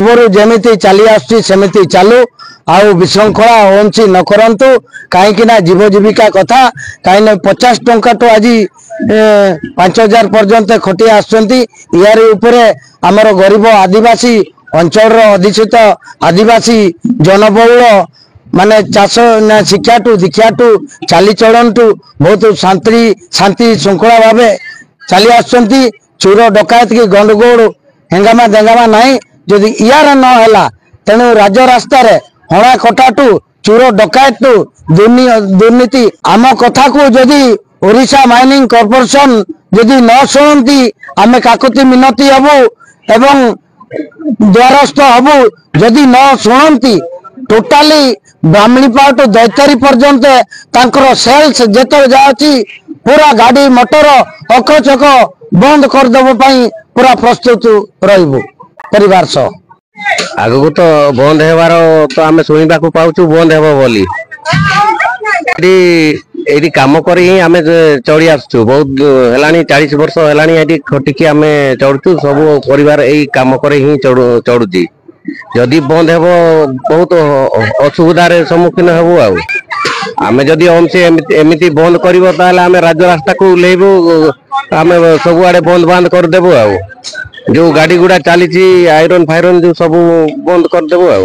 पूर्व जमी चली आसमिति चालू आउ विशृंखला ओंसी न करंतु कहीं जीव जीविका कथा कहीं 50 टंका तो आज 5000 पर्यंत खटी आमर गरीब आदिवासी अंचल अधिष्ठित आदिवासी जनबहुल माने चाष शिक्षा टू दीक्षा टू चालीचलन टू बहुत शांति श्रृंखला भाव चली आसुंती चोर डकायत की गंडगोल हेंगामा देंगामा नहीं जदि यार नहला तेणु राज्य रास्ता हणा कटा टू चोर डकायत टू दुर्नीति आम कथा को जदि ओडिशा माइनिंग कॉर्पोरेशन जदि न शुणती आमे काकुति मिनती हबु एवं द्वारस्थ हबु जदि न शुणती टोटाली ब्राह्मणीपाल टू दैतारी पर्यंत तांकर सेल्स जेत जाची पूरा गाड़ी मोटर अकचक बंद करदेव पूरा प्रस्तुत रहिबु परिवार सह आगु तो बंद हेबार तो आमे सुनिबा को पाउछु बंद हेबो बोली एडी काम करी ही आमे चढ़ी आसछु बहुत हेलानी 40 वर्ष हेलानी एडी खटिकी आमे चढ़छु सब परिवार एई काम करे ही चढ़ुची जदि बंद हेबो बहुत असुविधार सम्मुखीन हेबु आ आमे जदि हमसे एमिति बंद करिवो ताले आमे राज्य रास्ता को लेबो आमे सब आडे बंद बांध कर देबो आ जो गाड़ी गुड़ा चली आयरन फायरन जो सब बंद कर देबो आ।